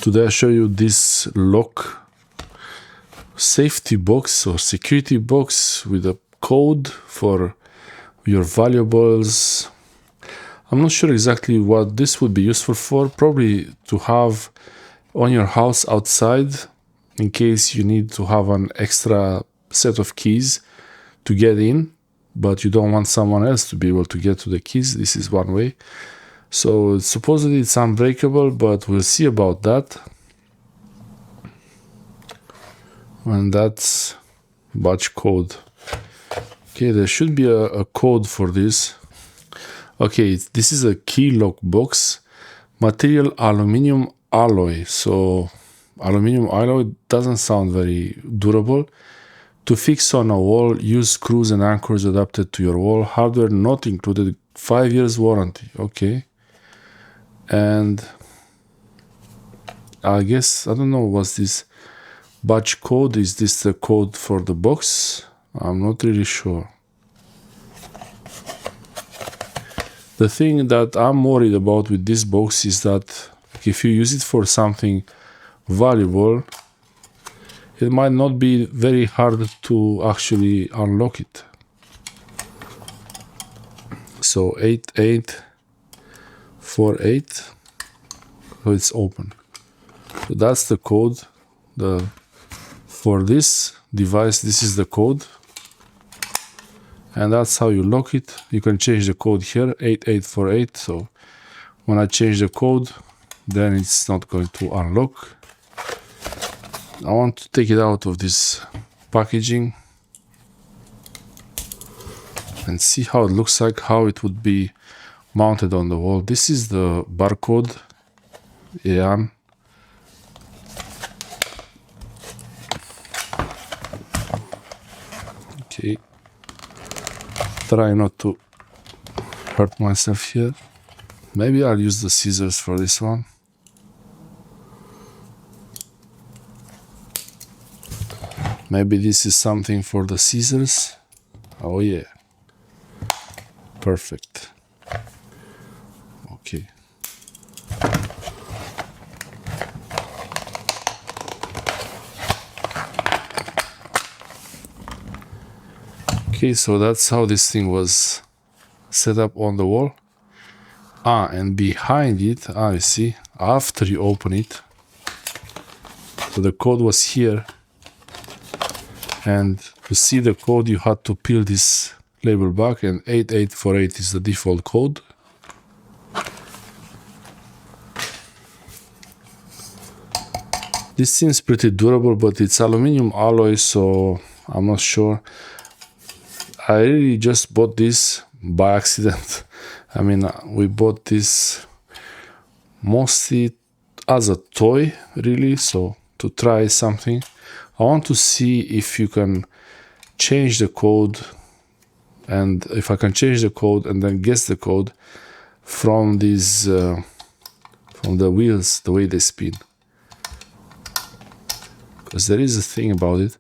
Today I show you this lock safety box or security box with a code for your valuables. I'm not sure exactly what this would be useful for, probably to have on your house outside in case you need to have an extra set of keys to get in, but you don't want someone else to be able to get to the keys. This is one way. So supposedly it's unbreakable, but we'll see about that. And that's batch code. Okay, there should be a code for this. Okay, this is a key lock box. Material aluminum alloy. So aluminum alloy doesn't sound very durable. To fix on a wall, use screws and anchors adapted to your wall. Hardware not included. 5 years warranty. Okay. And I guess, I don't know, what's this batch code? Is this the code for the box? I'm not really sure. The thing that I'm worried about with this box is that if you use it for something valuable, it might not be very hard to actually unlock it. So 8848, so it's open. So that's the code. For this device, this is the code. And that's how you lock it. You can change the code here, 8848. So when I change the code, then it's not going to unlock. I want to take it out of this packaging and see how it looks like, how it would be mounted on the wall. This is the barcode, EAN. Okay. Try not to hurt myself here. Maybe I'll use the scissors for this one. Maybe this is something for the scissors. Oh yeah. Perfect. Okay. Okay, so that's how this thing was set up on the wall. And behind it, I see, after you open it, so the code was here. And to see the code, you had to peel this label back, and 8848 is the default code. This seems pretty durable, but it's aluminum alloy, so I'm not sure. I really just bought this by accident. I mean, we bought this mostly as a toy, really, so to try something. I want to see if you can change the code, and if I can change the code and then guess the code from these, from the wheels, the way they spin. Because there is a thing about it.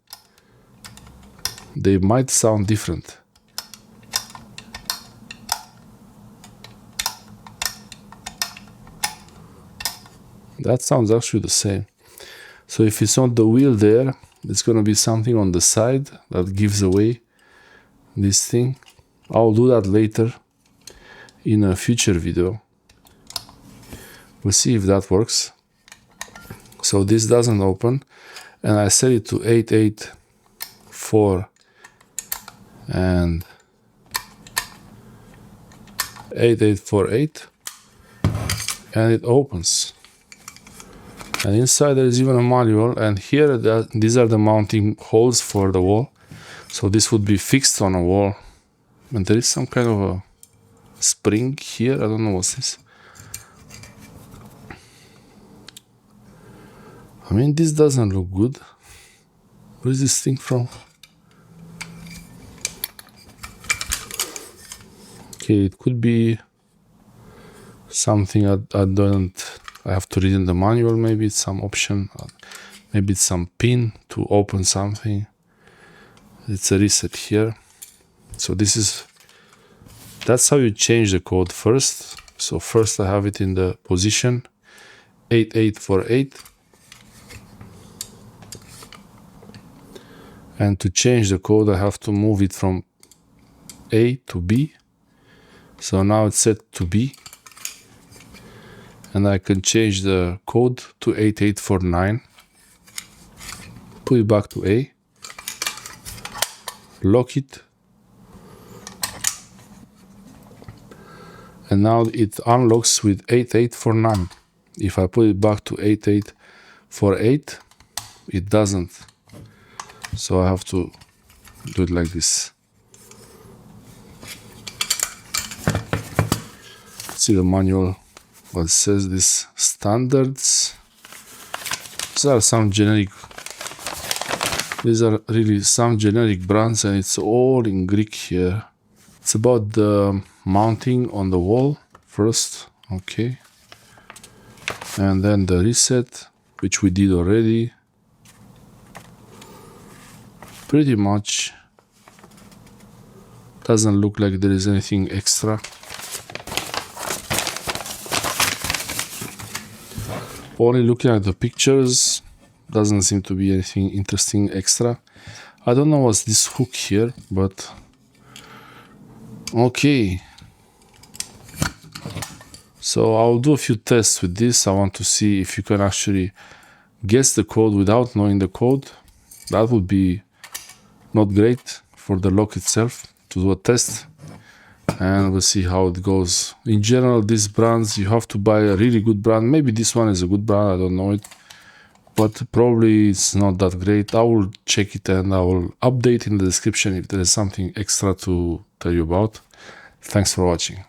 They might sound different. That sounds actually the same. So if it's on the wheel there, it's going to be something on the side that gives away this thing. I'll do that later in a future video. We'll see if that works. So this doesn't open, and I set it to 884 and 8848, and it opens. And inside there is even a manual, and here these are the mounting holes for the wall. So this would be fixed on a wall. And there is some kind of a spring here. I don't know what's this. I mean, this doesn't look good. Where is this thing from? Okay, it could be something I have to read in the manual. Maybe it's some option. Maybe it's some pin to open something. It's a reset here. So that's how you change the code first. So first I have it in the position 8848. And to change the code, I have to move it from A to B. So now it's set to B. And I can change the code to 8849. Put it back to A. Lock it. And now it unlocks with 8849. If I put it back to 8848, it doesn't. So I have to do it like this. See the manual, what says this standards. These are some generic, these are really some generic brands, and it's all in Greek here. It's about the mounting on the wall first, okay. And then the reset, which we did already. Pretty much doesn't look like there is anything extra. Only looking at the pictures, doesn't seem to be anything interesting extra. I don't know what's this hook here, but okay. So I'll do a few tests with this. I want to see if you can actually guess the code without knowing the code. That would be not great for the lock itself, to do a test. And we'll see how it goes. In general, these brands, you have to buy a really good brand. Maybe this one is a good brand, I don't know it. But probably it's not that great. I will check it and I will update in the description if there is something extra to tell you about. Thanks for watching.